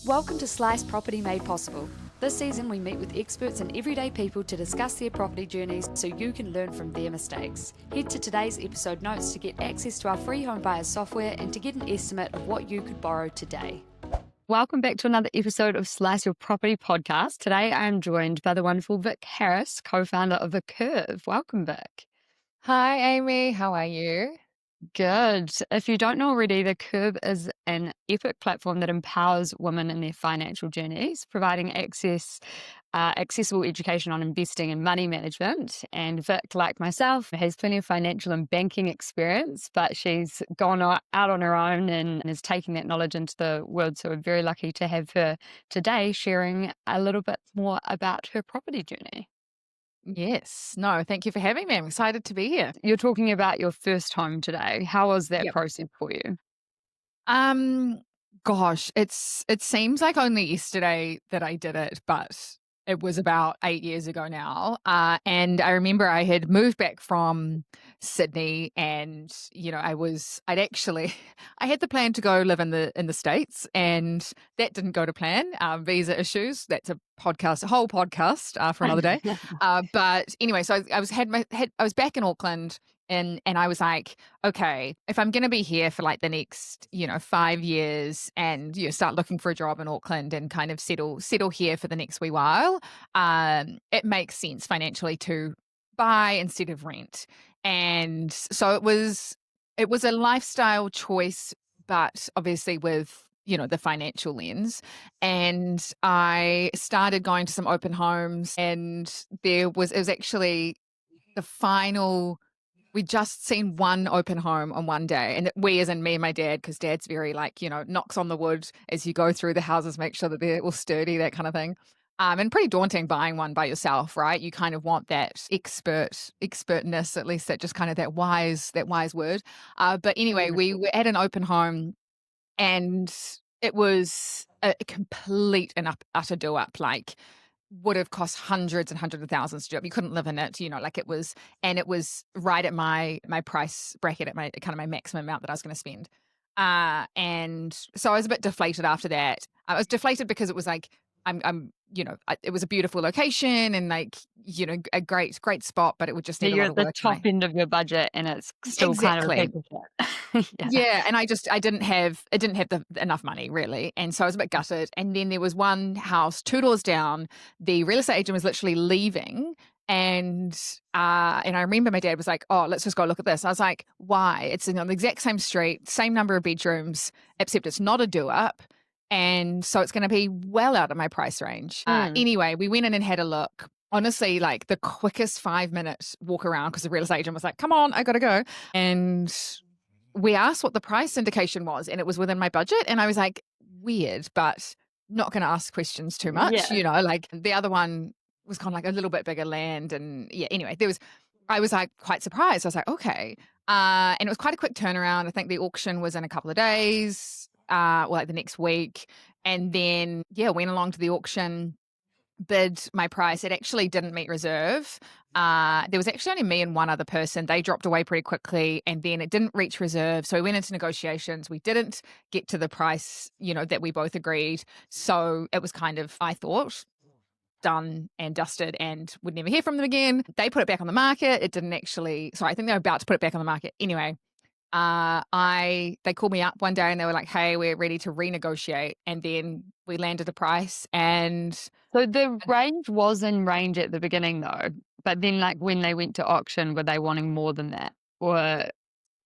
Welcome to Slice Property Made Possible. This season we meet with experts and everyday people to discuss their property journeys so you can learn from their mistakes. Head to today's episode notes to get access to our free home buyers software and to get an estimate of what you could borrow today. Welcome back to another episode of Slice Your Property podcast. Today I am joined by the wonderful Vic Harris, co-founder of The Curve. Welcome, Vic. Hi, Amy. How are you? Good. If you don't know already, The Curve is an epic platform that empowers women in their financial journeys, providing accessible education on investing and money management. And Vic, like myself, has plenty of financial and banking experience, but she's gone out on her own and is taking that knowledge into the world. So we're very lucky to have her today sharing a little bit more about her property journey. Yes. No, thank you for having me. I'm excited to be here. You're talking about your first home today. How was that Yep. process for you? Gosh, it seems like only yesterday that I did it, but it was about 8 years ago now. And I remember I had moved back from Sydney, and I had the plan to go live in the States, and that didn't go to plan. Visa issues. That's a whole podcast for another day. But anyway, so I was back in Auckland. And I was like, okay, if I'm going to be here for like the next, 5 years and start looking for a job in Auckland and kind of settle here for the next wee while, it makes sense financially to buy instead of rent. And so it was a lifestyle choice, but obviously with the financial lens. And I started going to some open homes, and it was actually the final. We just seen one open home on one day, and we as in me and my dad, because dad's very knocks on the wood as you go through the houses, make sure that they're all sturdy, that kind of thing. And pretty daunting buying one by yourself, right? You kind of want that expertness, at least that just kind of that wise word. But anyway, we were at an open home, and it was a complete and utter do up. Like, would have cost hundreds and hundreds of thousands to do it. You couldn't live in it, it was right at my price bracket, at my kind of my maximum amount that I was going to spend. And so I was a bit deflated after that. I was deflated because it was like, it was a beautiful location and a great spot, but it would just need You're a at lot the of work. top end of your budget and it's still Exactly. kind of a Yeah, and I didn't have enough money really, and so I was a bit gutted. And then there was one house 2 doors down. The real estate agent was literally leaving, and I remember my dad was like, "Oh, let's just go look at this." I was like, "Why?" It's on the exact same street, same number of bedrooms, except it's not a do up, and so it's going to be well out of my price range. Anyway, we went in and had a look. Honestly, like the quickest 5 minute walk around, because the real estate agent was like, "Come on, I got to go," and we asked what the price indication was, and it was within my budget. And I was like, weird, but not going to ask questions too much. Yeah. Like the other one was kind of like a little bit bigger land. And yeah, anyway, I was like quite surprised. I was like, okay. And it was quite a quick turnaround. I think the auction was in a couple of days, like the next week. And then, went along to the auction, bid my price. It actually didn't meet reserve. There was actually only me and one other person. They dropped away pretty quickly, and then it didn't reach reserve. So we went into negotiations. We didn't get to the price, that we both agreed. So it was kind of, I thought, done and dusted and would never hear from them again. They put it back on the market. It didn't actually, sorry, I think they were about to put it back on the market. Anyway, they called me up one day and they were like, "Hey, we're ready to renegotiate." And then we landed a price. And So the range was in range at the beginning though, but then like when they went to auction, were they wanting more than that? Or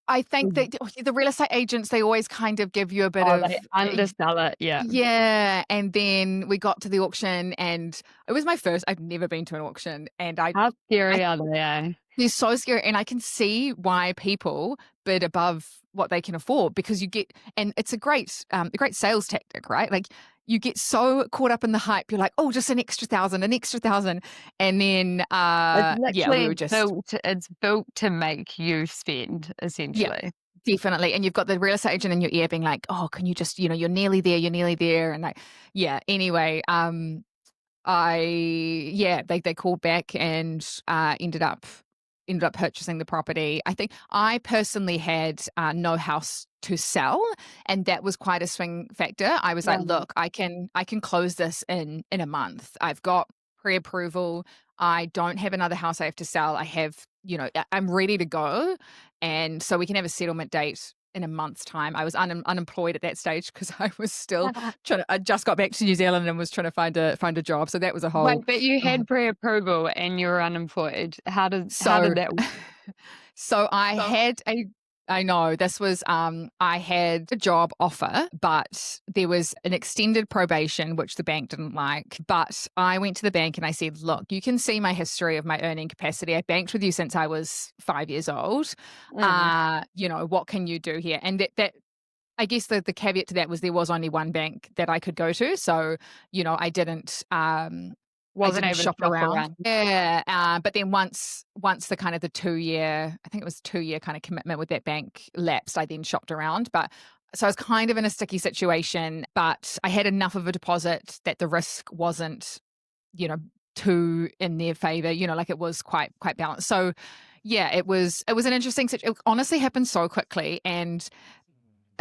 I think that the real estate agents, they always kind of give you a bit of they undersell it, yeah. Yeah. And then we got to the auction, and it was my first. I've never been to an auction, and How scary are they? they're so scary. And I can see why people bid above what they can afford, because and it's a great sales tactic, right? Like you get so caught up in the hype. You're like, oh, just an extra thousand. And then, we were just it's built to make you spend, essentially. definitely. And you've got the real estate agent in your ear being like, oh, can you just, you're nearly there. And like, anyway, they called back and ended up ended up purchasing the property. I think I personally had no house to sell, and that was quite a swing factor. I was like, Right. "Look, I can close this in a month. I've got pre-approval. I don't have another house I have to sell. I have, I'm ready to go, and so we can have a settlement date in a month's time." I was unemployed at that stage because I was still trying to. I just got back to New Zealand and was trying to find a job. So that was a Wait, whole. but you Oh, had pre-approval and you were unemployed. How did so that So I So had a I know this was I had a job offer, but there was an extended probation which the bank didn't like. But I went to the bank and I said, "Look, you can see my history of my earning capacity. I banked with you since I was 5 years old. Mm. What can you do here?" And that I guess the caveat to that was there was only one bank that I could go to. So, I I Wasn't didn't able to shop shop around. around. Yeah, but then once the kind of the 2-year, I think it was 2-year kind of commitment with that bank lapsed, I then shopped around, but so I was kind of in a sticky situation, but I had enough of a deposit that the risk wasn't, you know, too in their favor, like it was quite balanced. So, yeah, it was an interesting it honestly happened so quickly, and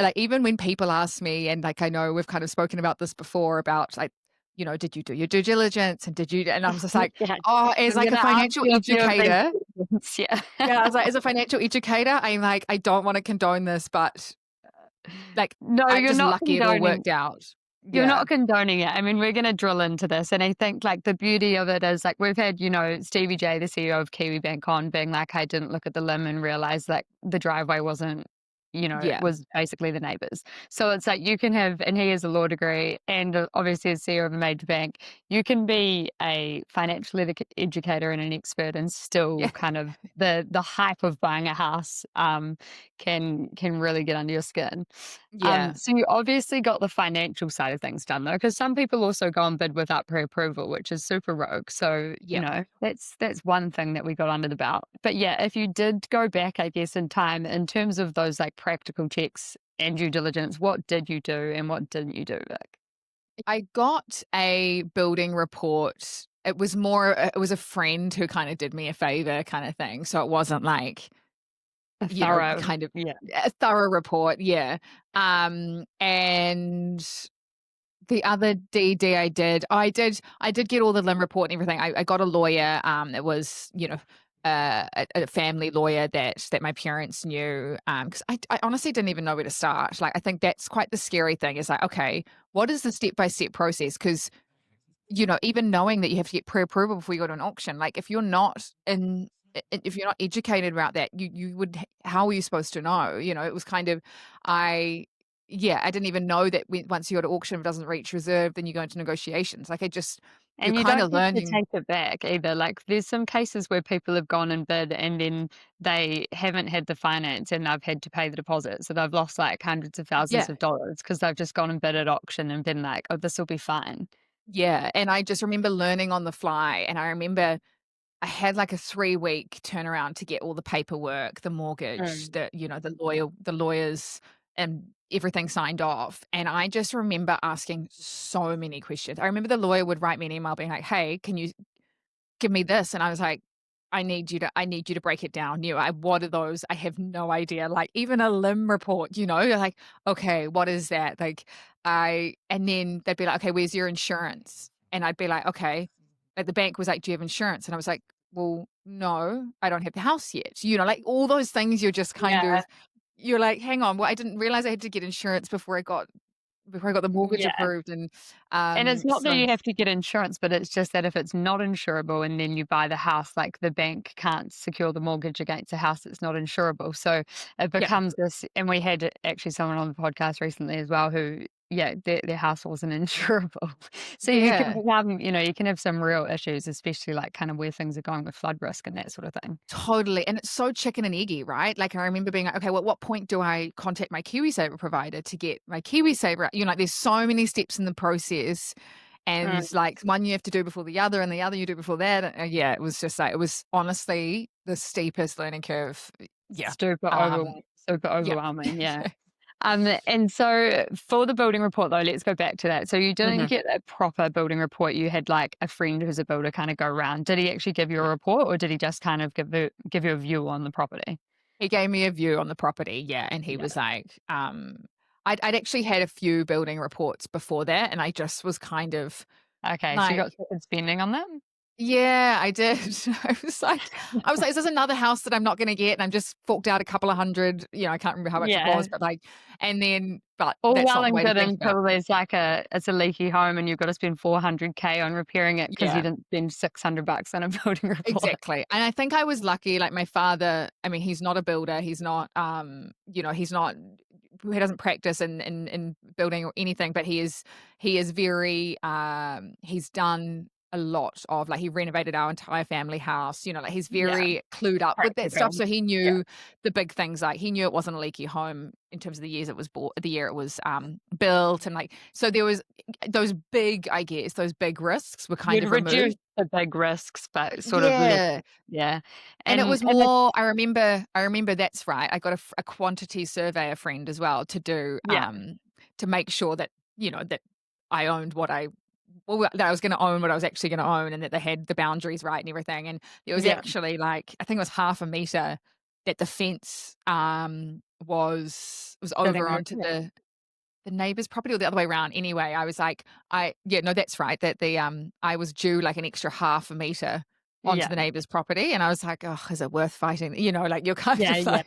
like, even when people ask me, and, like, I know we've kind of spoken about this before about, like, "Did you do your due diligence, and did you," and I'm just like, Yeah. "Oh, as, I'm like, a gonna ask financial you a few of these educator." questions. Yeah. Yeah, I was like, "As a financial educator, I'm like, I don't wanna condone this, but, like, No, I'm you're just not lucky it all condoning worked out." You're Yeah. not condoning it. I mean, we're gonna drill into this, and I think, like, the beauty of it is, like, we've had, Stevie J, the CEO of KiwiBank, on being like, "I didn't look at the limb and realize that the driveway wasn't, it Yeah. was basically the neighbors." So it's like you can have, and he has a law degree and, obviously as CEO of a major bank, you can be a financial educator and an expert and still Yeah. kind of the hype of buying a house, can really get under your skin. Yeah. So you obviously got the financial side of things done though, because some people also go and bid without pre-approval, which is super rogue. So, Yep. that's one thing that we got under the belt. But yeah, if you did go back, I guess, in time in terms of those like practical checks and due diligence, what did you do and what didn't you do, Vic? I got a building report. It was a friend who kinda did me a favor kinda thing, so it wasn't like, A thorough, kind of yeah. a thorough report, yeah. And the other DD I did get all the limb report and everything. I got a lawyer, it was, a family lawyer that my parents knew, 'cause I honestly didn't even know where to start. Like, I think that's quite the scary thing is like, okay, what is the step-by-step process? Because even knowing that you have to get pre-approval before you go to an auction, like if you're not if you're not educated about that, you would how are you supposed to know? It was kind of I yeah, I didn't even know that once you go to auction, if it doesn't reach reserve, then you go into negotiations. Like you're And you kind don't of get to learning. take it back either. Like, there's some cases where people have gone and bid and then they haven't had the finance and they've had to pay the deposit. So they've lost like hundreds of thousands Yeah, of dollars because they've just gone and bid at auction and been like, "Oh, this will be fine." yeah. And I just remember learning on the fly, and I remember I had like a 3-week turnaround to get all the paperwork, the mortgage, Mm. the lawyers and everything signed off. And I just remember asking so many questions. I remember the lawyer would write me an email being like, "Hey, can you give me this?" And I was like, I need you to break it down. What are those? I have no idea. Like even a limb report, you're like, okay, what is that? And then they'd be like, okay, where's your insurance? And I'd be like, okay. At the bank was like, do you have insurance? And I was like, well, no, I don't have the house yet. Like all those things you're just kind Yeah. of, you're like, hang on, well, I didn't realize I had to get insurance before I got the mortgage Yeah. approved. And And it's not that so you have to get insurance, but it's just that if it's not insurable and then you buy the house, like the bank can't secure the mortgage against a house that's not insurable. So it yeah, becomes this, and we had actually someone on the podcast recently as well who, yeah, their house wasn't insurable. So you can yeah. become, you can have some real issues, especially like kind of where things are going with flood risk and that sort of thing. Totally, and it's so chicken and eggy, right? Like, I remember being like, "Okay, well, at what point do I contact my KiwiSaver provider to get my KiwiSaver?" Like, there's so many steps in the process, and, Mm. like, one you have to do before the other, and the other you do before that, yeah, it was just like it was honestly the steepest learning curve. Yeah. Super Um, overwhelming. Super yeah. overwhelming. Yeah. And so for the building report though, let's go back to that. So you didn't Mhm. get a proper building report. You had like a friend who's a builder kind of go around. Did he actually give you a report or did he just kind of give you a view on the property? He gave me a view on the property, yeah, and he was Yeah. like, I'd actually had a few building reports before that, and I just was kind of Okay, so you like, got good spending on that? yeah, I did. I was like, "Is this another house that I'm not gonna get?" And I'm just forked out a couple of hundred, I can't remember how much it Yeah. was, but, like but All that's well not the and way to good think about until it. there's like it's a leaky home and you've got to spend 400K on repairing it because you Yeah. didn't spend 600 bucks on a building report. Exactly, and I think I was lucky, like, my father, I mean, he's not a builder, he's not, he doesn't practice in building or anything, but he is very, he's done a lot of, like, he renovated our entire family house, like, he's Yeah, very clued up with that stuff, practical. so he Yeah. knew the big things, like, he knew it wasn't a leaky home in terms of the year it was, built, and, like, so there was those big, I guess, those big risks were kind You'd of reduce removed. the big risks, but sort of less. Yeah. Yeah. And it was And more, I remember that's right. I got a quantity surveyor friend as well to do, yeah, to make sure that, that I owned that I was gonna own what I was actually gonna own and that they had the boundaries right and everything. And it was yeah. actually like, I think it was half a meter that the fence, was Sitting over there. onto Yeah. the neighbor's property or the other way around. Anyway, I was like, yeah, no, that's right. That I was due like an extra half a meter onto Yeah. the neighbor's property, and I was like, oh, is it worth fighting? Like you're kind Yeah, of yeah. like,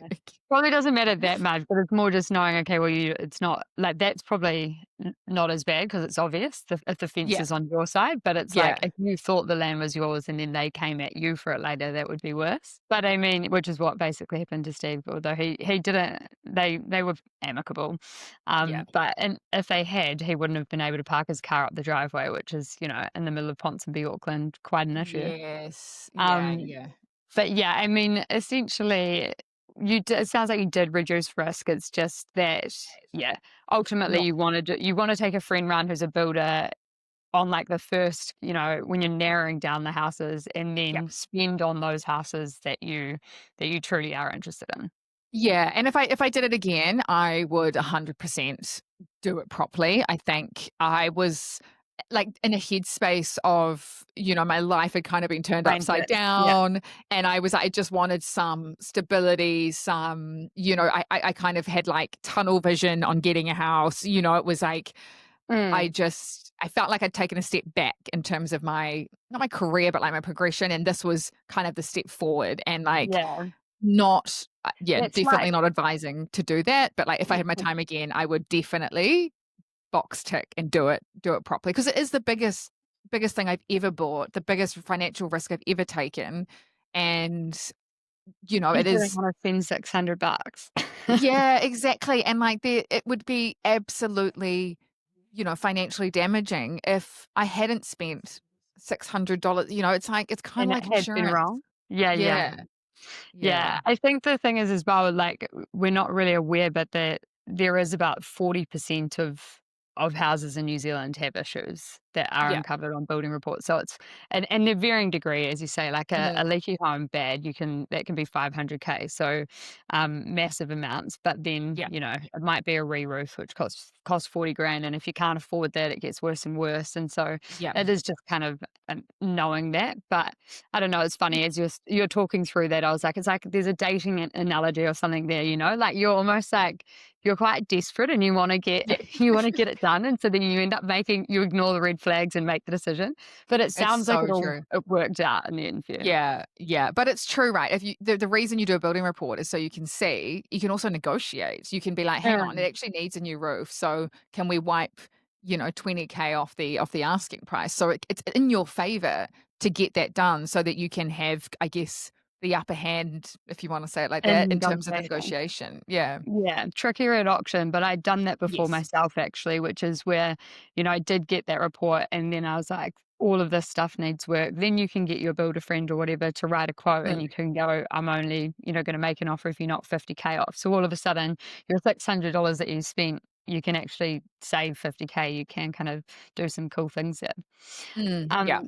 Probably doesn't matter that much, but it's more just knowing, okay, well, it's not like that's probably not as bad because it's obvious if the fence yeah, is on your side. But it's like yeah, if you thought the land was yours and then they came at you for it later, that would be worse. But I mean, which is what basically happened to Steve, although he didn't. They were amicable, yeah, but and if they had, he wouldn't have been able to park his car up the driveway, which is in the middle of Ponsonby, Auckland, quite an issue. yes, yeah, Um, yeah, but yeah, I mean, essentially, it sounds like you did reduce risk. It's just that, yeah, ultimately not, you want to take a friend round who's a builder on like the first, when you're narrowing down the houses, and yeah. then spend on those houses that you truly are interested in. Yeah, and if I did it again, I would 100% do it properly. I think I was, like, in a headspace of, my life had kind of been turned upside Frantic. Yeah. down, and I just wanted some stability, some, I kind of had, like, tunnel vision on getting a house, it was like, Mm, I felt like I'd taken a step back in terms of not my career, but, like, my progression, and this was kind of the step forward, and, like, yeah. not yeah, It's like definitely not advising to do that, but, like, if I had my time again, I would definitely box tick and do it properly because it is the biggest thing I've ever bought, the biggest financial risk I've ever taken, and, you it didn't is. want to spend $600. Yeah, exactly, and, like, it would be absolutely, financially damaging if I hadn't spent $600, it's like it's kinda And it like had been insurance. wrong. Yeah, yeah. Yeah, yeah, Yeah, I think the thing is as well, like, we're not really aware, but that there is about 40% of houses in New Zealand have issues that are yeah, uncovered on building reports. So it's and they're varying degree, as you say, like a mhm, leaky home bad, that can be 500K, so massive amounts. But then, yeah, it might be a re-roof, which costs 40 grand, and if you can't afford that, it gets worse and worse. And so yeah. it is just kind of knowing that. But I don't know, it's funny as you're talking through that, I was like, it's like there's a dating analogy or something there, like you're almost like you're quite desperate and you want to get Yeah. you want to get it done, and so then you ignore the red flags and make the decision. But it It's sounds like so true. it worked out in the end for you. Yeah, yeah, but it's true, right? If the reason you do a building report is so you can see, you can also negotiate. You can be like, "Hang on, it Mm. actually needs a new roof, so can we wipe, 20K off the asking price?" So it's in your favor to get that done so that you can have, I guess, the upper hand, if you wanna say it like And that, in terms of the negotiation. negotiation. Yeah. Yeah, trickier at auction, but I'd done that before Yes. myself actually, which is where, I did get that report and then I was like, all of this stuff needs work. Then you can get your builder friend or whatever to write a quote and Mm, you can go, I'm only, going to make an offer if you're not 50K off. So all of a sudden, your $600 that you spent, you can actually save 50K. You can kind of do some cool things there. yeah.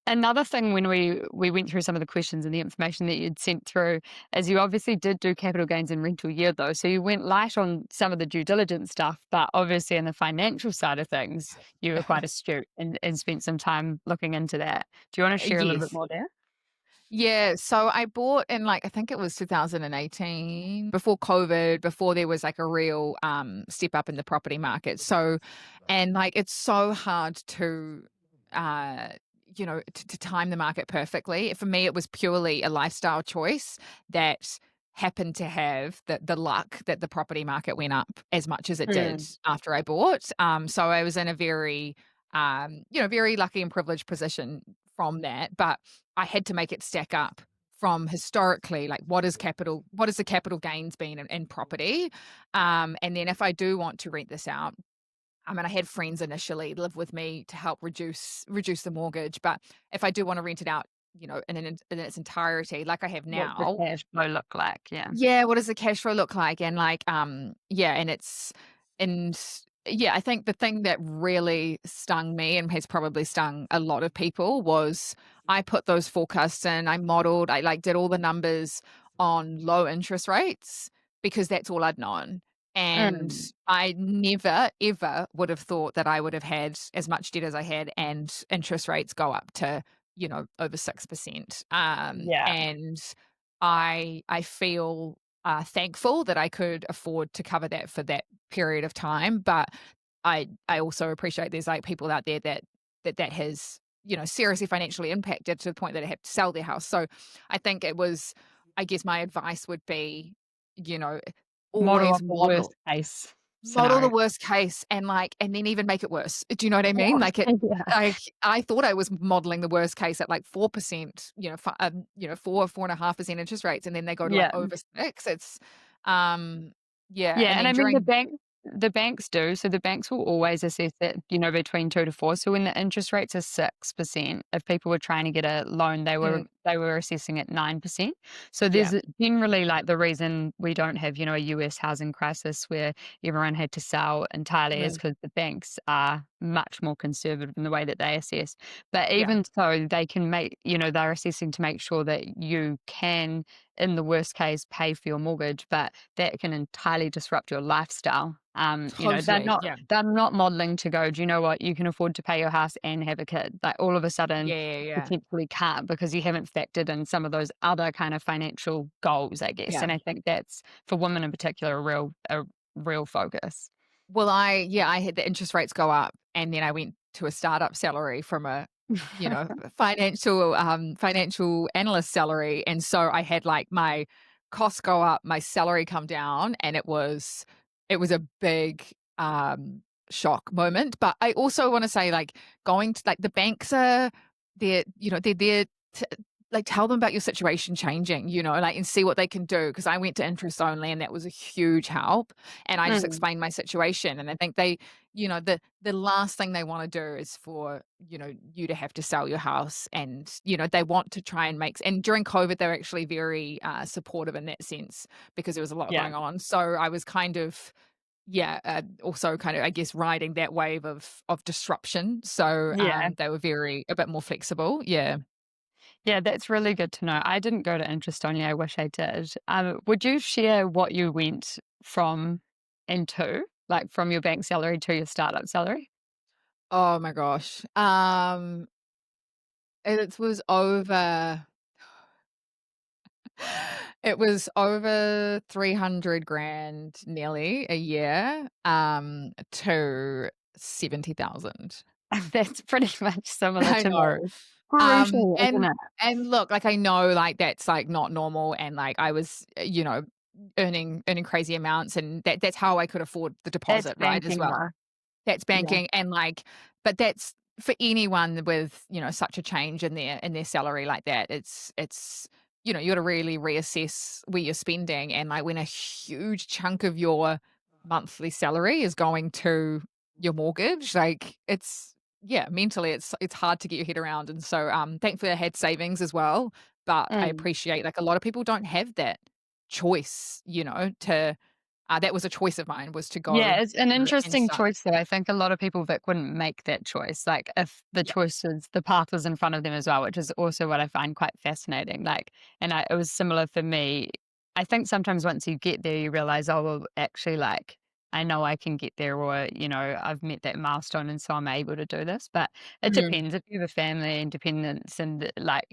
Another thing when we went through some of the questions and the information that you'd sent through is you obviously did do capital gains and rental yield though. So you went light on some of the due diligence stuff, but obviously in the financial side of things, you were quite astute and spent some time looking into that. Do you want to share a little bit Yes. more there? Yeah, so I bought in, like, I think it was 2018, before COVID, before there was, like, a real, step up in the property market. So and, like, it's so hard to, uh, to time the market perfectly. For me, it was purely a lifestyle choice that happened to have the luck that the property market went up as much as it did Mm, after I bought. So I was in a very, very lucky and privileged position from that, but I had to make it stack up from historically, like what is the capital gains been in property? And then if I do want to rent this out, I mean, I had friends initially live with me to help reduce the mortgage, but if I do want to rent it out, in its entirety, like I have what's the now, cash flow look like? Yeah. yeah, what does the cash flow look like? And like, yeah, and yeah, I think the thing that really stung me and has probably stung a lot of people was I put those forecasts in, I modeled, I like did all the numbers on low interest rates because that's all I'd known. And Mm, I never, ever would have thought that I would have had as much debt as I had and interest rates go up to, over 6%. yeah. And I feel, thankful that I could afford to cover that for that period of time, but I also appreciate there's, like, people out there that has, seriously financially impacted to the point that they have to sell their house. So I think it was I guess my advice would be, you know, Model always off the worst model case model the scenario. worst case and, like and then even make it worse. Do you know what I mean? Like, Yeah. I thought I was modeling the worst case at, like, 4%, 4.5% interest rates, and then they go to, like, Yeah. over 6. It's, um yeah, Yeah, and and then I mean during the banks do. So the banks will always assess it, between 2 to 4. So when the interest rates are 6%, if people were trying to get a loan, mm, they were assessing at 9%. So yeah, there's generally like the reason we don't have, a US housing crisis where everyone had to sell entirely is mm, because the banks are much more conservative in the way that they assess. But yeah, even so, they can make, they're assessing to make sure that you can, in the worst case, pay for your mortgage, but that can entirely disrupt your lifestyle. totally, yeah, They're not modeling to go, do you know what, you can afford to pay your house and have a kid. Like all of a sudden yeah, yeah, yeah, potentially can't because you haven't factored in some of those other kind of financial goals, I guess. yeah. And I think that's for women in particular a real focus. Well, I had the interest rates go up, and then I went to a startup salary from a, financial analyst salary, and so I had, like, my costs go up, my salary come down, and it was a big, shock moment, but I also wanna say, like, going to like, the banks are they're there to like, tell them about your situation changing, like, and see what they can do. Because I went to interest only, and that was a huge help. And I just Mm, explained my situation, and I think the last thing they wanna do is for, you to have to sell your house, and, they want to try and and during COVID, they were actually very, supportive in that sense because there was a lot yeah. going on. So I was kind of yeah, also kind of, I guess, riding that wave of disruption. So, Yeah. they were a bit more flexible. Yeah. Yeah, that's really good to know. I didn't go to interest only. I wish I did. Would you share what you went from and to, like from your bank salary to your startup salary? Oh my gosh. It was over it was over 300 grand nearly a year, to 70,000. That's pretty much similar I to know. me. Brutal, isn't And it? look, like, I know, like, that's, like, not normal, and, like, I was, earning crazy amounts, and that's how I could afford the That's deposit, right, as banking well. though. That's Yeah. banking and, like but that's for anyone with, such a change in their salary like that. It's you gotta really reassess where you're spending, and, like, when a huge chunk of your monthly salary is going to your mortgage, like, it's yeah, mentally, it's hard to get your head around, and so, thankfully, I had savings as well, but I Mm. appreciate, like, a lot of people don't have that choice, to, That was a choice of mine, was to Yeah, go, it's an and interesting start. choice though. I think a lot of people, Vic, wouldn't make that choice. Like if the Yeah. choice was the path was in front of them as well, which is also what I find quite fascinating. Like, it was similar for me. I think sometimes once you get there, you realize, oh, well, actually, like, I know I can get there, or, I've met that milestone and so I'm able to do this. But it Mhm. depends. If you have a family and dependents and like,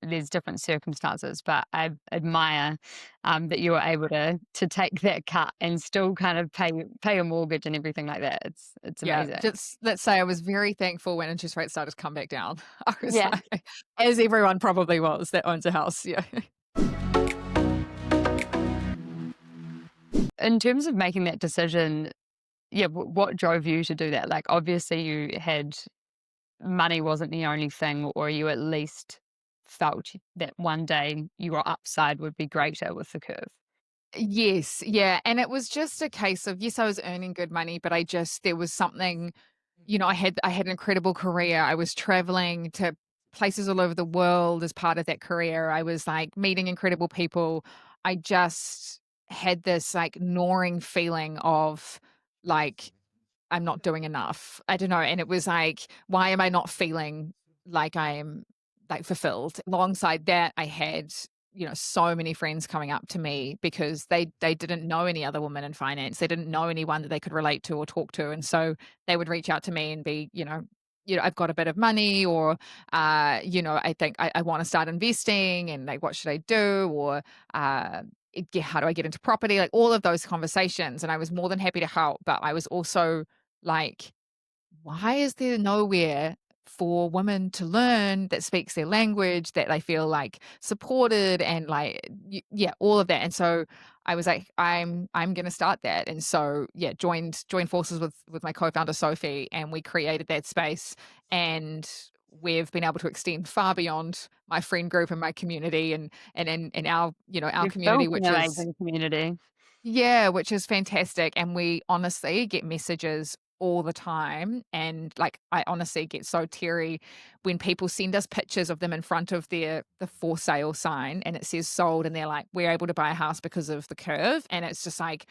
there's different circumstances. But I admire that you were able to take that cut and still kind of pay a mortgage and everything like that. It's Yeah, amazing. just let's say I was very thankful when interest rates started to come back down. I was Yeah. like, as everyone probably was that owns a house, yeah. In terms of making that decision, yeah, what drove you to do that? Like, obviously, you had money wasn't the only thing, or you at least felt that one day your upside would be greater with the curve. Yes, yeah, and it was just a case of, yes, I was earning good money, but I just there was something, I had an incredible career. I was traveling to places all over the world as part of that career. I was, like, meeting incredible people. I just had this, like, gnawing feeling of, like, I'm not doing enough. I don't know, and it was like, why am I not feeling like I'm, like, fulfilled? Alongside that, I had, so many friends coming up to me because they didn't know any other women in finance. They didn't know anyone that they could relate to or talk to, and so they would reach out to me and be, I've got a bit of money, or, I think I wanna start investing, and, like, what should I do? Or, how do I get into property? Like, all of those conversations, and I was more than happy to help, but I was also like, why is there nowhere for women to learn that speaks their language, that they feel, like, supported, and, like, yeah, all of that. And so I was like, I'm going to start that. And so, yeah, joined forces with my co-founder Sophie, and we created that space. And we've been able to extend far beyond my friend group and my community, and our, our You've community, built an which is, amazing community. yeah, which is fantastic, and we honestly get messages all the time, and, like, I honestly get so teary when people send us pictures of them in front of the for sale sign, and it says sold, and they're like, "We're able to buy a house because of the curve," and it's just like,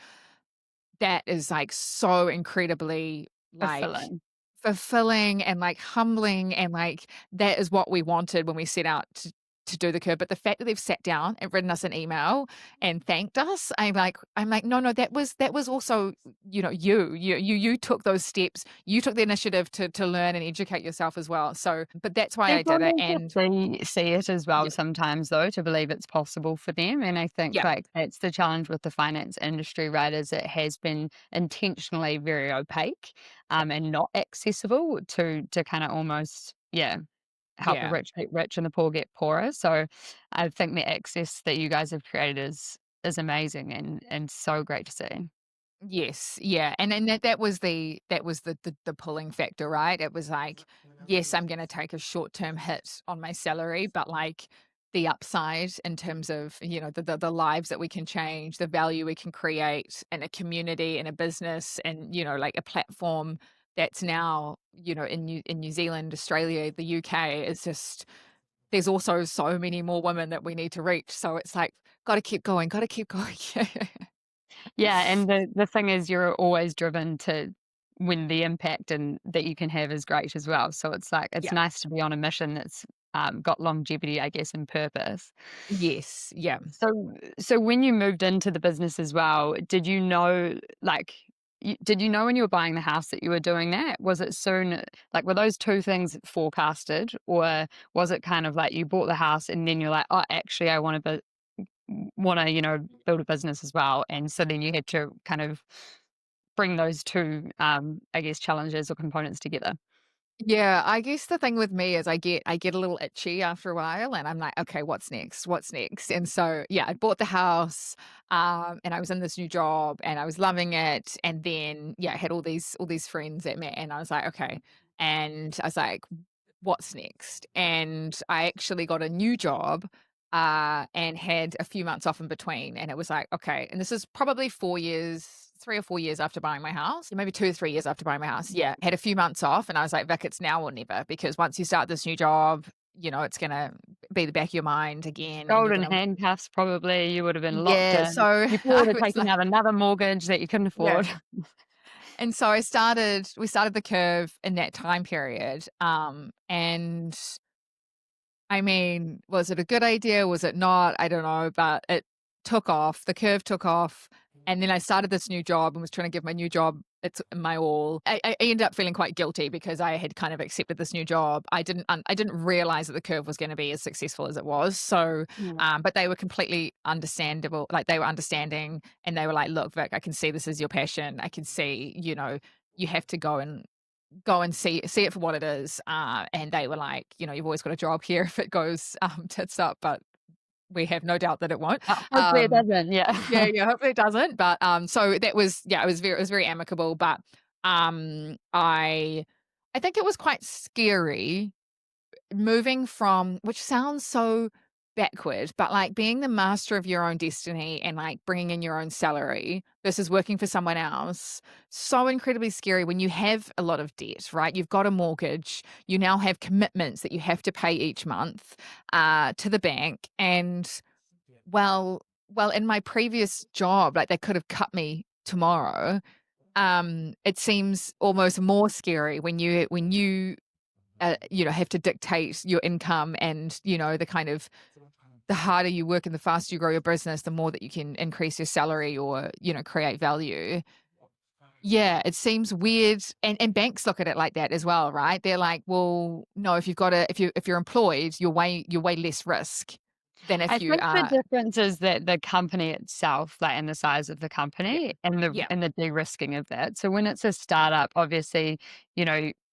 that is, like, so incredibly, like, Fulfilling. fulfilling and, like, humbling, and, like, that is what we wanted when we set out to do the curve. But the fact that they've sat down and written us an email and thanked us, I'm like, "No, no, that was also, you took those steps. You took the initiative to learn and educate yourself as well." So, but that's why I People did it. need to And see it as well yeah, sometimes though, to believe it's possible for them, and I think, yeah, like, that's the challenge with the finance industry, right, is it has been intentionally very opaque, yeah, and not accessible to kinda almost, yeah, help the yeah. rich get rich and the poor get poorer. So I think the access that you guys have created is amazing and so great to see. Yes, yeah, and then that was the pulling factor, right? It was like, yes, I'm gonna take a short-term hit on my salary, but, like, the upside in terms of, the lives that we can change, the value we can create in a community, in a business, and, like, a platform that's now, in New Zealand, Australia, the UK, is just, there's also so many more women that we need to reach, so it's like, gotta keep going, gotta keep going. Yeah, and the thing is you're always driven to when the impact and that you can have is great as well. So it's like it's Yeah. nice to be on a mission that's got longevity, I guess, and purpose. Yes, yeah. So when you moved into the business as well, did you know like did you know when you were buying the house that you were doing that? Was it soon like were those two things forecasted, or was it kind of like you bought the house and then you're like, oh, actually, I want to wanna, build a business as well, and so then you had to kind of bring those 2, I guess, challenges or components together. Yeah, I guess the thing with me is I get a little itchy after a while, and I'm like, "Okay, what's next? What's next?" And so, yeah, I bought the house, and I was in this new job, and I was loving it, and then, yeah, I had all these friends that met, and I was like, "Okay." And I was like, "What's next?" And I actually got a new job, and had a few months off in between, and it was like, "Okay." And this is probably 4 years, 3 or 4 years after buying my house, maybe 2 or 3 years after buying my house. Yeah, had a few months off, and I was like, "Vic, it's now or never," because once you start this new job, it's gonna be the back of your mind again, and you're Golden gonna handcuffs probably, you would have been locked yeah, in. so You I would have was taken like out another mortgage that you couldn't yeah. afford. And so we started the curve in that time period, and I mean, was it a good idea? Was it not? I don't know, but it took off. The curve took off, and then I started this new job and was trying to give my new job it's my all. I ended up feeling quite guilty because I had kind of accepted this new job. I didn't realize that the curve was going to be as successful as it was. So, Mm. but they were completely understandable. Like they were understanding, and they were like, "Look, Vic, I can see this is your passion. I can see, you have to go and see it for what it is." And they were like, "You've always got a job here if it goes tits up, but we have no doubt that it won't." Hopefully it Um, doesn't, yeah, yeah. yeah, hopefully it doesn't. But so that was yeah, it was very amicable. But I think it was quite scary moving from which sounds so backward, but, like, being the master of your own destiny and, like, bringing in your own salary versus working for someone else, so incredibly scary when you have a lot of debt, right? You've got a mortgage, you now have commitments that you have to pay each month, to the bank, and, well, in my previous job, like, they could have cut me tomorrow. It seems almost more scary when you have to dictate your income and, the kind of the harder you work and the faster you grow your business, the more that you can increase your salary or, create value. Yeah, it seems weird. And banks look at it like that as well, right? They're like, well, no, if you're employed, you're way less risk than I if you think the are difference is that the company itself, like, and the size of the yeah. company and the Yeah. de-risking of that. So when it's a startup, obviously,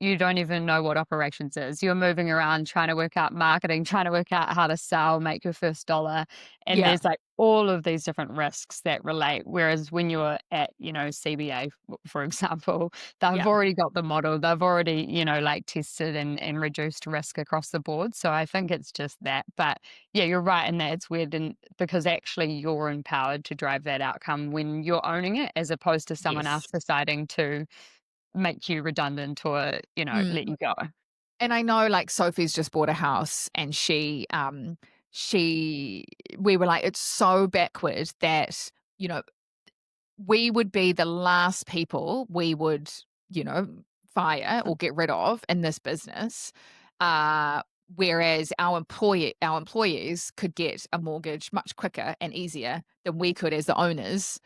you don't even know what operations is. You're moving around trying to work out marketing, trying to work out how to sell, make your first dollar, and Yeah. there's, like, all of these different risks that relate. Whereas when you're at, CBA, for example, they've Yeah. already got the model. They've already, like, tested and reduced risk across the board. So I think it's just that. But yeah, you're right in that it's weird and because actually you're empowered to drive that outcome when you're owning it as opposed to someone else Yes. deciding to make you redundant or, let Mm. you go. And I know, like, Sophie's just bought a house and she we were like, it's so backward that, you know, we would be the last people we would, you know, fire or get rid of in this business. Uh, Whereas our employees could get a mortgage much quicker and easier than we could as the owners,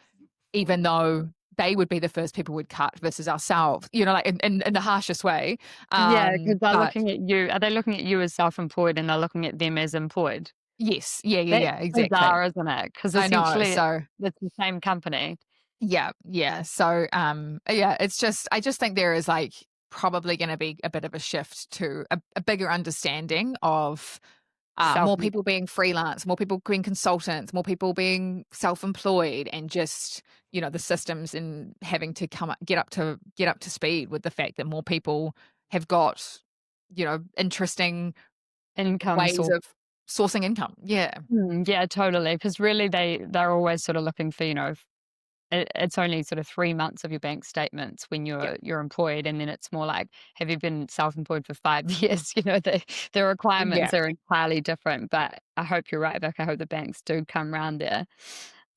even though they would be the first people we'd cut versus ourselves, like in the harshest way. Yeah, because 'cause they're But looking at you. Are they looking at you as self-employed and they're looking at them as employed? yes, yeah, yeah, That's yeah, exactly. bizarre, isn't it? Because I know. essentially So it's the same company. yeah, yeah. So yeah, I just think there is like probably gonna be a bit of a shift to a bigger understanding of Self more people being freelance, more people being consultants, more people being self-employed, and just the systems and having to get up to speed with the fact that more people have got interesting income ways source. of sourcing income. Yeah, Yeah, totally. Because really they're always sort of looking for, it's only sort of 3 months of your bank statements when yeah, you're employed, and then it's more like, have you been self-employed for 5 years? The yeah, requirements are entirely different, but I hope you're right, Vic. I hope the banks do come round there.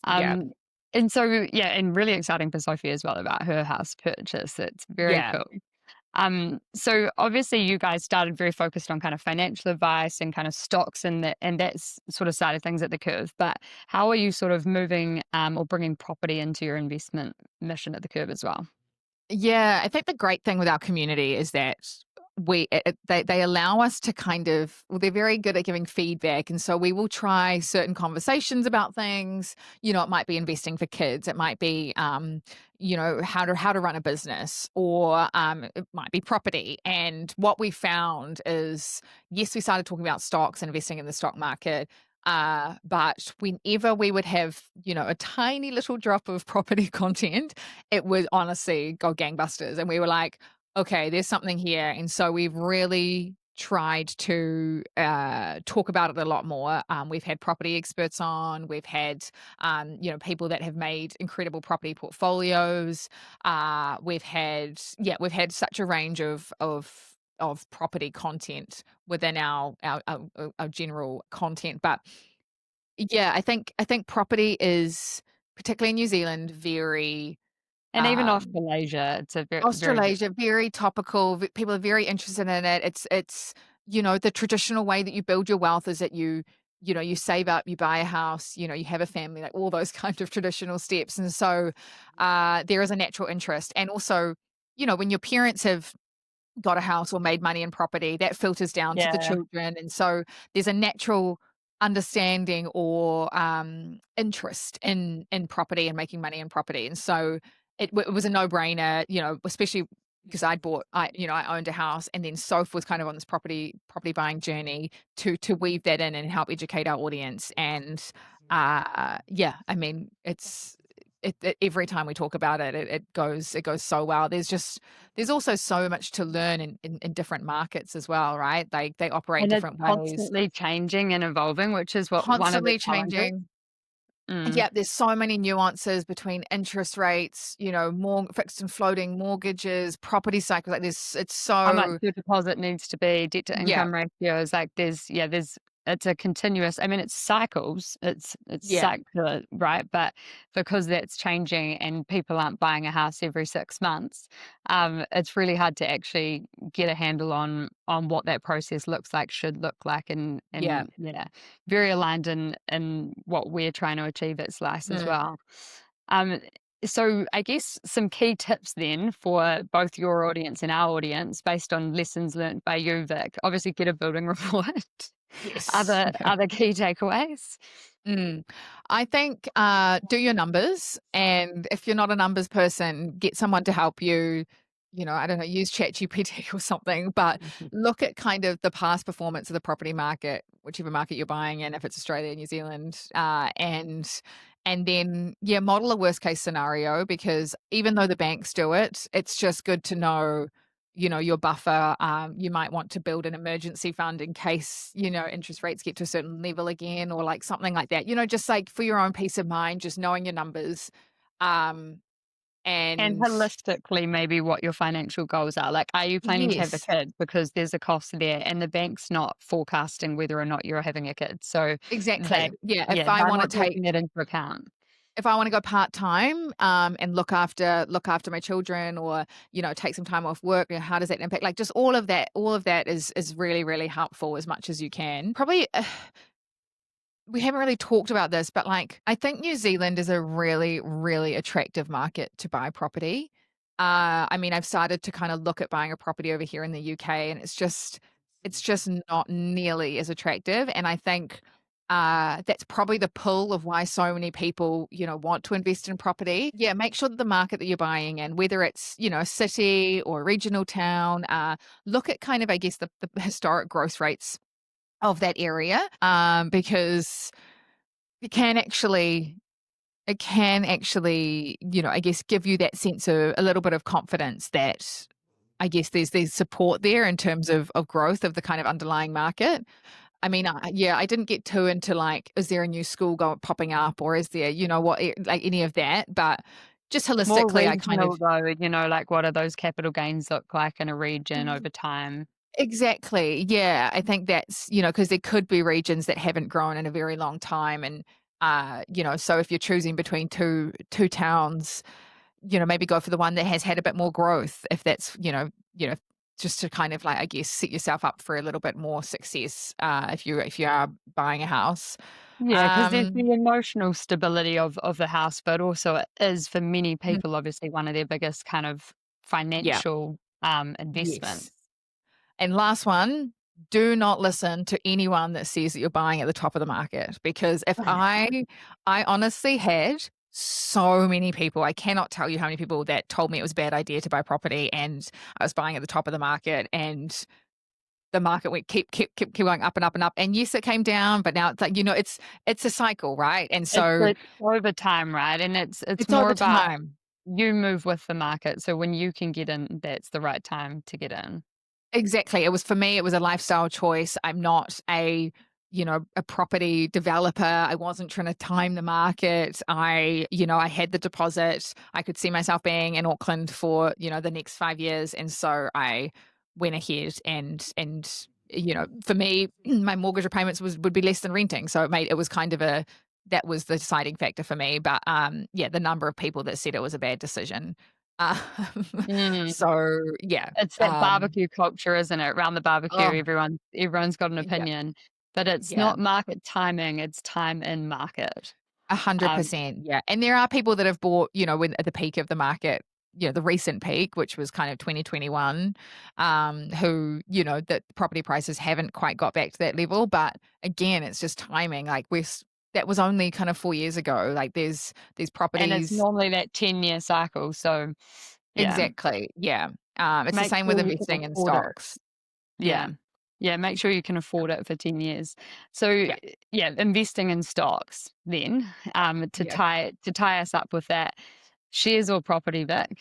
yeah, Um, and so, yeah, and really exciting for Sophie as well about her house purchase. It's very yeah. cool. So obviously you guys started very focused on kind of financial advice and kind of stocks and that sort of side of things at the curve. But how are you sort of moving or bringing property into your investment mission at the curve as well? Yeah, I think the great thing with our community is that they allow us to kind of they're very good at giving feedback, and so we will try certain conversations about things. It might be investing for kids, it might be how to run a business, or it might be property. And what we found is yes, we started talking about stocks and investing in the stock market. But whenever we would have, a tiny little drop of property content, it would honestly go gangbusters. And we were like, okay, there's something here. And so we've really tried to talk about it a lot more. We've had property experts on, we've had, people that have made incredible property portfolios. We've had such a range of of property content within our general content. But yeah, I think property is, particularly in New Zealand, very, And even um Australasia, it's a very big. Australasia, very topical. People are very interested in it. It's the traditional way that you build your wealth is that you save up, you buy a house, you have a family, like all those kind of traditional steps. And so there is a natural interest. And also, when your parents have got a house or made money in property, that filters down to the Yeah. children. And so there's a natural understanding or interest in property and making money in property. And so it was a no-brainer, especially because I owned a house, and then Soph was kind of on this property buying journey to weave that in and help educate our audience. And yeah, I mean, every time we talk about it, it goes so well. There's also so much to learn in different markets as well, right? They operate And it's different ways, constantly changing and evolving, which is what one of the constantly challenges. changing. Mm. Yeah, there's so many nuances between interest rates, more fixed and floating mortgages, property cycles. Like it's How much so your deposit needs to be, debt to yeah, income ratios, like there's it's a continuous, I mean, it's cycles, it's yeah, circular, right? But because that's changing and people aren't buying a house every 6 months, it's really hard to actually get a handle on what that process looks like, should look like, yeah. and yeah, very aligned in what we're trying to achieve at Slice as Mm. well. Um, so I guess some key tips then for both your audience and our audience based on lessons learned by you, Vic. Obviously get a building report. Yes. Other key takeaways? Mm. I think do your numbers, and if you're not a numbers person, get someone to help you. I don't know, use ChatGPT or something, but look at kind of the past performance of the property market, whichever market you're buying in, if it's Australia, New Zealand, and then yeah, model a worst case scenario, because even though the banks do it, it's just good to know your buffer. You might want to build an emergency fund in case, interest rates get to a certain level again, or like something like that, just like for your own peace of mind, just knowing your numbers. Um, And and holistically, maybe what your financial goals are. Like, are you planning to have a yes, kid? Because there's a cost there, and the bank's not forecasting whether or not you're having a kid. So they, exactly. Yeah. they're not taking that into account. If I want to go part-time, and look after my children, or, take some time off work, how does that impact? Like just all of that is really, really helpful as much as you can. Probably we haven't really talked about this, but like I think New Zealand is a really, really attractive market to buy property. I mean, I've started to kind of look at buying a property over here in the UK, and it's just not nearly as attractive. And I think that's probably the pull of why so many people, want to invest in property. Yeah, make sure that the market that you're buying in, whether it's, a city or a regional town, look at kind of, I guess, the historic growth rates of that area, because it can actually I guess, give you that sense of a little bit of confidence that I guess there's support there in terms of growth of the kind of underlying market. I mean, yeah, I didn't get too into like, is there a new school popping up, or is there, like any of that, but just More holistically, I kind of regional though, like what do those capital gains look like in a region over time? exactly. Yeah, I think that's, because there could be regions that haven't grown in a very long time. And, so if you're choosing between two towns, maybe go for the one that has had a bit more growth, if that's, just to kind of like, I guess, set yourself up for a little bit more success, if you are buying a house. Yeah, because there's Um, the emotional stability of the house, but also it is for many mm, people, obviously, one of their biggest kind of yeah, financial, investments. yes. And last one, do not listen to anyone that says that you're buying at the top of the market, because if I honestly had so many people, I cannot tell you how many people that told me it was a bad idea to buy property, and I was buying at the top of the market, and the market went keep going up and up and up. And yes, it came down, but now it's like, it's a cycle, right? And so It's over time, right? And it's it's more over about time. you move with the market, so when you can get in, that's the right time to get in. Exactly. It was for me, it was a lifestyle choice. I'm not a property developer. I wasn't trying to time the market. I had the deposit. I could see myself being in Auckland for, the next 5 years. And so I went ahead for me, my mortgage repayments would be less than renting. So it was kind of that was the deciding factor for me. But yeah, the number of people that said it was a bad decision. Um, Mm. so yeah, It's that barbecue culture, isn't it? Around the barbecue, oh everyone's got an yeah, opinion, but it's yeah. not market timing, it's time in market. Um, 100%, yeah, and there are people that have bought, when at the peak of the market, the recent peak, which was kind of 2021, who, that property prices haven't quite got back to that level, but again, it's just timing, like, that was only kind of 4 years ago, like, there's these and it's properties. normally that 10-year cycle, so yeah, Exactly, yeah, it's the make same with sure you can investing in afford it. stocks. Yeah. Yeah, Yeah, make sure you can afford it for 10 years. So, yeah, yeah, investing in stocks then, yeah. to tie us up with that, shares or property, Vic?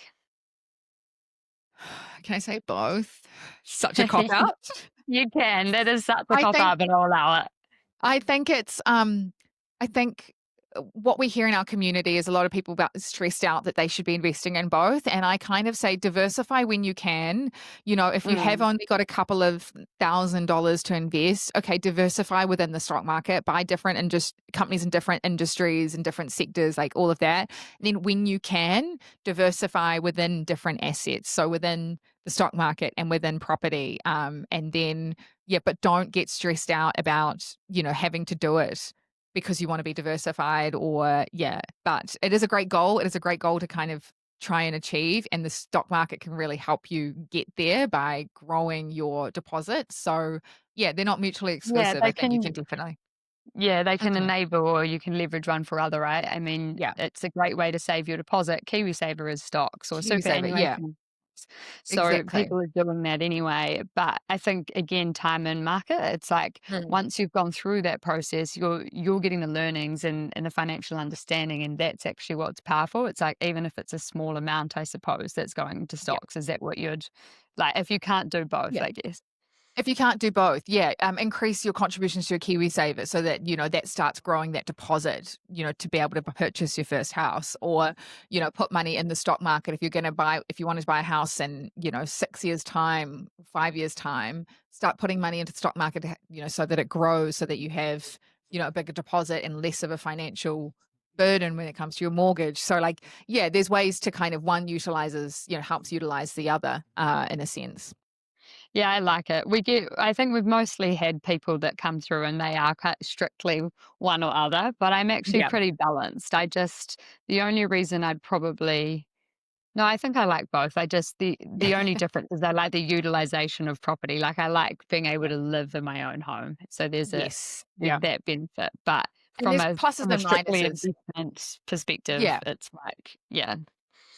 Can I say both? Such a cop out. You can. That is such a I cop think out, but I'll allow it. I think I think what we hear in our community is a lot of people about stressed out that they should be investing in both. And I kind of say diversify when you can. If you have Mm. only got a couple of $1,000 to invest, okay, diversify within the stock market, buy different and just companies in different industries and different sectors, like all of that. And then when you can, diversify within different assets. So within the stock market and within property. And then yeah, but don't get stressed out about, having to do it because you want to be diversified or yeah, but it is a great goal. It is a great goal to kind of try and achieve, and the stock market can really help you get there by growing your deposits. So, yeah, they're not mutually Yeah, exclusive. I they think you can can definitely. Yeah, they can Mhm. enable or you can leverage one for other, right? I mean, Yeah, it's a great way to save your deposit. KiwiSaver is stocks or KiwiSaver, yeah, superannuation. So exactly. people are doing that anyway. But I think again, time and market, it's like Mm, once you've gone through that process, you're getting the learnings and the financial understanding. And that's actually what's powerful. It's like even if it's a small amount, I suppose, that's going to yeah, stocks, is that what you'd like if you can't do both, yeah. I guess. If you can't do both, yeah, increase your contributions to your KiwiSaver so that, that starts growing that deposit, to be able to purchase your first house or, put money in the stock market. If you wanted to buy a house in, 6 years time, 5 years time, start putting money into the stock market, so that it grows, so that you have, a bigger deposit and less of a financial burden when it comes to your mortgage. So like, yeah, there's ways to kind of one utilizes, helps utilize the other, in a sense. Yeah, I like it. I think we've mostly had people that come through and they are quite strictly one or other, but I'm actually Yeah. pretty balanced. The only reason I'd probably, no, I think I like both. The only difference is I like the utilization of property. Like I like being able to live in my own home. So Yes. there's Yeah. that benefit. But And there's pluses from a and strictly minuses. investment perspective, Yeah. it's like, yeah.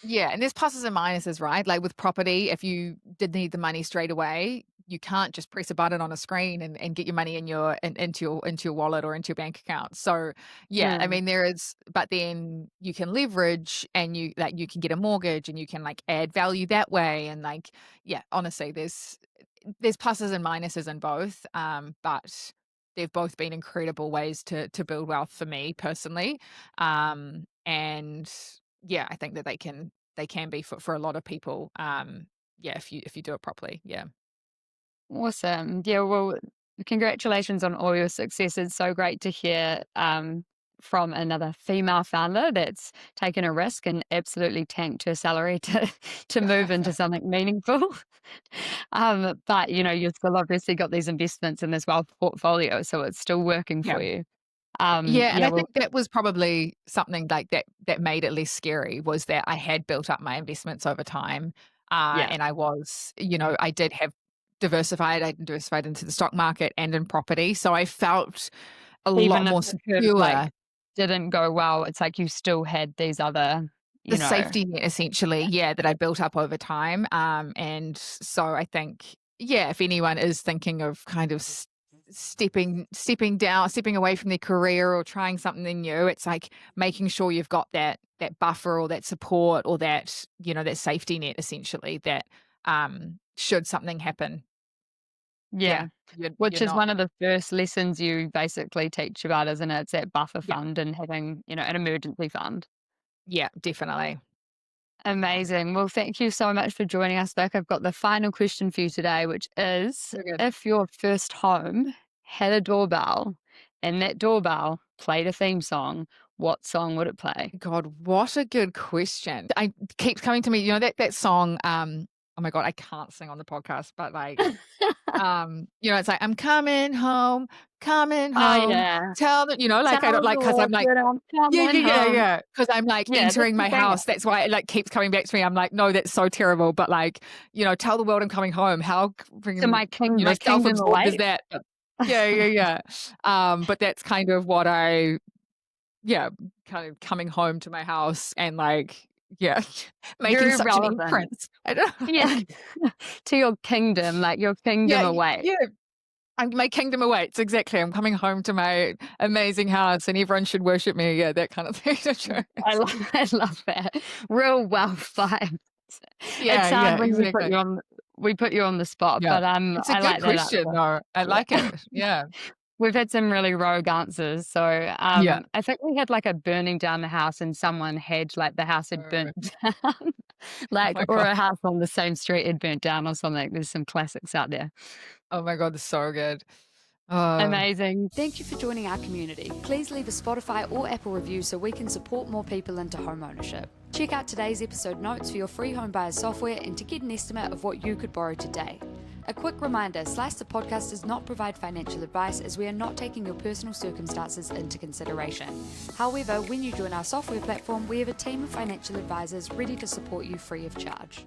Yeah. And there's pluses and minuses, right? Like with property, if you did need the money straight away, you can't just press a button on a screen and get your money into your wallet or into your bank account. So yeah, I Mm. mean but then you can leverage and you can get a mortgage and you can like add value that way. And like, yeah, honestly, there's pluses and minuses in both. But they've both been incredible ways to build wealth for me personally. And yeah, I think that they can be for a lot of people. Yeah, if you do it properly. Yeah. Awesome. Yeah, well, congratulations on all your success. It's so great to hear from another female founder that's taken a risk and absolutely tanked her salary to move into something meaningful. But you've still obviously got these investments in this wealth portfolio, so it's still working Yeah. for you. Yeah, and Yeah, I well, think that was probably something like that made it less scary was that I had built up my investments over time, yeah. and I did have I diversified into the stock market and in property, so I felt a lot Even if more the curve like secure. didn't go well, it's like you still had these other, The you know. safety net essentially, yeah, that I built up over time, and so I think, yeah, if anyone is thinking of kind of stepping away from their career or trying something new, it's like making sure you've got that buffer or that support or that safety net essentially that, should something happen, yeah, Yeah, you're which is not. one of the first lessons you basically teach about, isn't it? It's that buffer Yeah, fund and having, an emergency fund. yeah, definitely. Amazing. Well, thank you so much for joining us, Vic. I've got the final question for you today, which is, So good. if your first home had a doorbell and that doorbell played a theme song, what song would it play? God, what a good question. I keeps coming to me, that song, oh my God, I can't sing on the podcast, but like, it's like, I'm coming Oh, home, yeah. tell the, like, I don't Tell like, the because I'm world like, that I'm yeah, coming yeah, yeah, home. yeah. Because I'm like Yeah, that's entering the my banger. house. That's why it like keeps coming back to me. I'm like, no, that's so terrible. But like, tell the world I'm coming home. How So freaking, my kingdom self-absorbed is awaits. that? But yeah, yeah, yeah. But that's kind of what yeah, kind of coming home to my house and like, yeah, making Very such an relevant. imprint. I don't Yeah. like, To your kingdom, like your kingdom yeah, awaits. yeah. My kingdom awaits. Exactly. I'm coming home to my amazing house, and everyone should worship me. Yeah, that kind of thing. I love I love that. Real wealth vibes. It's Yeah, hard yeah, when exactly. we put you on the spot, Yeah. but, It's a I good like that question, answer. though. I like Yeah. it. Yeah. We've had some really rogue answers. So, Yeah. I think we had, like, a burning down the house and someone had like, the house had Oh burnt down, oh like, my or god. a house on the same street had burnt down or something. There's some classics out there. Oh my god, that's so good. Oh, Amazing. Thank you for joining our community. Please leave a Spotify or Apple review so we can support more people into home ownership. Check out today's episode notes for your free home buyers software and to get an estimate of what you could borrow today. A quick reminder, Slice the Podcast does not provide financial advice as we are not taking your personal circumstances into consideration. However, when you join our software platform, we have a team of financial advisors ready to support you free of charge.